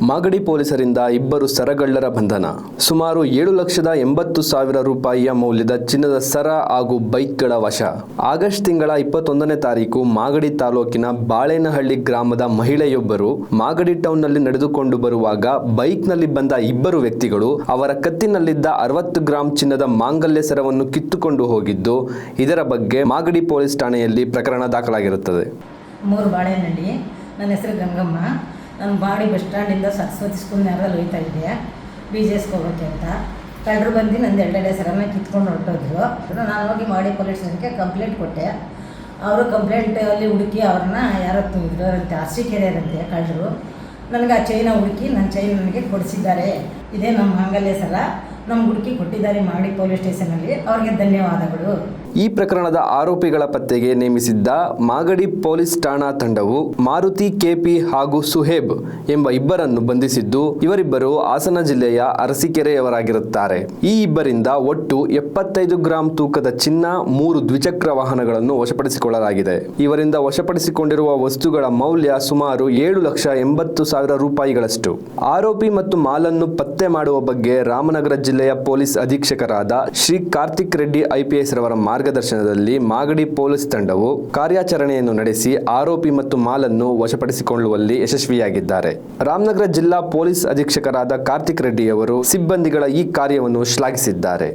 ಮಾಗಡಿ ಪೊಲೀಸರಿಂದ ಇಬ್ಬರು ಸರಗಳ್ಳರ ಬಂಧನ. ಸುಮಾರು 7,80,000 ರೂಪಾಯಿಯ ಮೌಲ್ಯದ ಚಿನ್ನದ ಸರ ಹಾಗೂ ಬೈಕ್ಗಳ ವಶ. ಆಗಸ್ಟ್ ತಿಂಗಳ 21ನೇ ತಾರೀಕು ಮಾಗಡಿ ತಾಲೂಕಿನ ಬಾಳೇನಹಳ್ಳಿ ಗ್ರಾಮದ ಮಹಿಳೆಯೊಬ್ಬರು ಮಾಗಡಿ ಟೌನ್ನಲ್ಲಿ ನಡೆದುಕೊಂಡು ಬರುವಾಗ ಬೈಕ್ನಲ್ಲಿ ಬಂದ ಇಬ್ಬರು ವ್ಯಕ್ತಿಗಳು ಅವರ ಕತ್ತಿನಲ್ಲಿದ್ದ 60 ಗ್ರಾಂ ಚಿನ್ನದ ಮಾಂಗಲ್ಯ ಸರವನ್ನು ಕಿತ್ತುಕೊಂಡು ಹೋಗಿದ್ದು, ಇದರ ಬಗ್ಗೆ ಮಾಗಡಿ ಪೊಲೀಸ್ ಠಾಣೆಯಲ್ಲಿ ಪ್ರಕರಣ ದಾಖಲಾಗಿರುತ್ತದೆ. ಬಾಳೇನಹಳ್ಳಿ. ನನ್ನ ಹೆಸರು ಗಂಗಮ್ಮ. ನಾನು ಬಾಡಿ ಬಸ್ ಸ್ಟ್ಯಾಂಡಿಂದ ಸರಸ್ವತಿ ಸ್ಕೂಲ್ ನೇರದಲ್ಲಿ ಹೋಗ್ತಾ ಇದ್ದೆ BJSಗೆ ಹೋಗೋಕ್ಕೆ ಅಂತ. ಕಳ್ಳರು ಬಂದು ನಂದು 2 ಸರನ್ನ ಕಿತ್ಕೊಂಡು ಹೊರಟೋದ್ರು. ನಾನು ಹೋಗಿ ಮಾಗಡಿ ಪೊಲೀಸ್ ಸ್ಟೇಷನ್ಗೆ ಕಂಪ್ಲೇಂಟ್ ಕೊಟ್ಟೆ. ಅವರು ಕಂಪ್ಲೇಂಟಲ್ಲಿ ಹುಡುಕಿ ಅವ್ರನ್ನ ಯಾರೋ ಇದ್ರಂತೆ, ಅರಸೀಕೆರೆಯರಂತೆ ಕಳ್ಳರು. ನನಗೆ ಆ ಚೈನ ಹುಡುಕಿ ನನ್ನ ಚೈನ್ ನನಗೆ ಕೊಡಿಸಿದ್ದಾರೆ. ಇದೇ ನಮ್ಮ ಮಾಂಗಲ್ಯ ಸರ ನಮ್ಮ ಹುಡುಕಿ ಕೊಟ್ಟಿದ್ದಾರೆ ಮಾಗಡಿ ಪೊಲೀಸ್ ಸ್ಟೇಷನಲ್ಲಿ. ಅವ್ರಿಗೆ ಧನ್ಯವಾದಗಳು. ಈ ಪ್ರಕರಣದ ಆರೋಪಿಗಳ ಪತ್ತೆಗೆ ನೇಮಿಸಿದ್ದ ಮಾಗಡಿ ಪೊಲೀಸ್ ಠಾಣಾ ತಂಡವು ಮಾರುತಿ KP ಹಾಗೂ ಸುಹೇಬ್ ಎಂಬ ಇಬ್ಬರನ್ನು ಬಂಧಿಸಿದ್ದು, ಇವರಿಬ್ಬರು ಹಾಸನ ಜಿಲ್ಲೆಯ ಅರಸೀಕೆರೆಯವರಾಗಿರುತ್ತಾರೆ. ಈ ಇಬ್ಬರಿಂದ ಒಟ್ಟು 75 ಗ್ರಾಂ ತೂಕದ ಚಿನ್ನ, 3 ದ್ವಿಚಕ್ರ ವಾಹನಗಳನ್ನು ವಶಪಡಿಸಿಕೊಳ್ಳಲಾಗಿದೆ. ಇವರಿಂದ ವಶಪಡಿಸಿಕೊಂಡಿರುವ ವಸ್ತುಗಳ ಮೌಲ್ಯ ಸುಮಾರು 7,80,000 ರೂಪಾಯಿಗಳಷ್ಟು. ಆರೋಪಿ ಮತ್ತು ಮಾಲನ್ನು ಪತ್ತೆ ಮಾಡುವ ಬಗ್ಗೆ ರಾಮನಗರ ಜಿಲ್ಲೆಯ ಪೊಲೀಸ್ ಅಧೀಕ್ಷಕರಾದ ಶ್ರೀ ಕಾರ್ತಿಕ್ ರೆಡ್ಡಿ IPS ರವರ ಮಾರ್ಗದರ್ಶನದಲ್ಲಿ ಮಾಗಡಿ ಪೊಲೀಸ್ ತಂಡವು ಕಾರ್ಯಾಚರಣೆಯನ್ನು ನಡೆಸಿ ಆರೋಪಿ ಮತ್ತು ಮಾಲನ್ನು ವಶಪಡಿಸಿಕೊಳ್ಳುವಲ್ಲಿ ಯಶಸ್ವಿಯಾಗಿದ್ದಾರೆ. ರಾಮನಗರ ಜಿಲ್ಲಾ ಪೊಲೀಸ್ ಅಧೀಕ್ಷಕರಾದ ಕಾರ್ತಿಕ್ ರೆಡ್ಡಿಯವರು ಸಿಬ್ಬಂದಿಗಳ ಈ ಕಾರ್ಯವನ್ನು ಶ್ಲಾಘಿಸಿದ್ದಾರೆ.